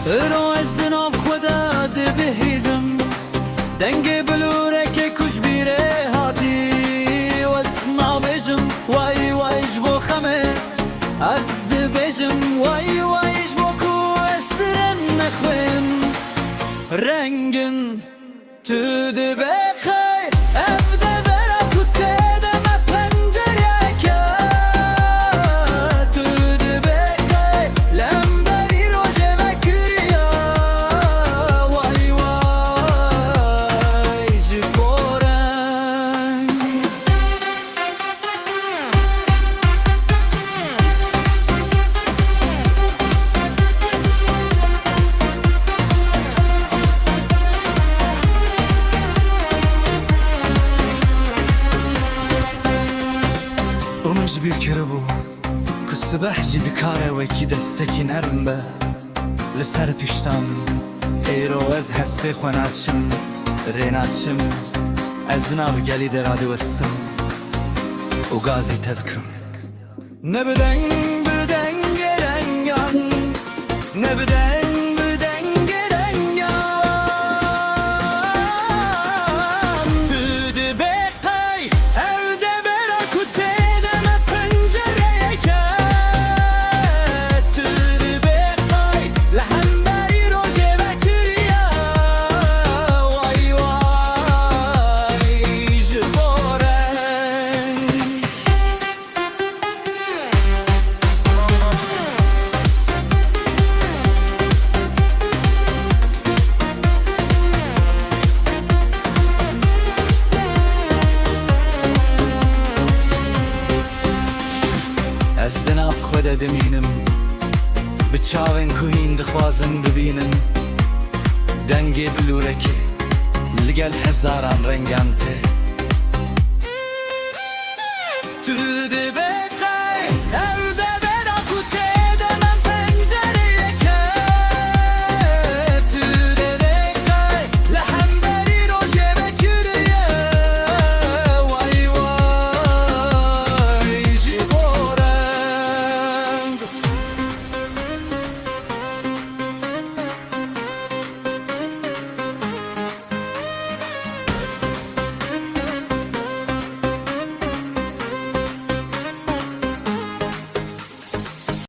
رو از دناف خدا دبهیزم دنگ بلورک کش بیره هاتی و اسمع بجم وای وایش بو خمه از دبجم وای وایش بو کو استرن نخوین رنگن تو دبخی evde vera kutte deme pencereye tu dibekay lemberi roje vekriya vay vay jikoren ومش بيركبوا كالصباح جي دكارة وكي دستكي نرمبة لسر بيشتامن ايرو از هسبي خواناتشم ريناتشم از ناب گلی درادي وستم وغازي تذكم نبدن بدن گرنگان نبدن بدن گرنگان تو دبقای evde vera kutte deme pencereye tu dibekay lehemberi roje vekriya vay vay jikoren از دناب خود دمینم به چاوین کوهین دخوازم ببینم دنگ بلورکی لگل هزاران رنگانته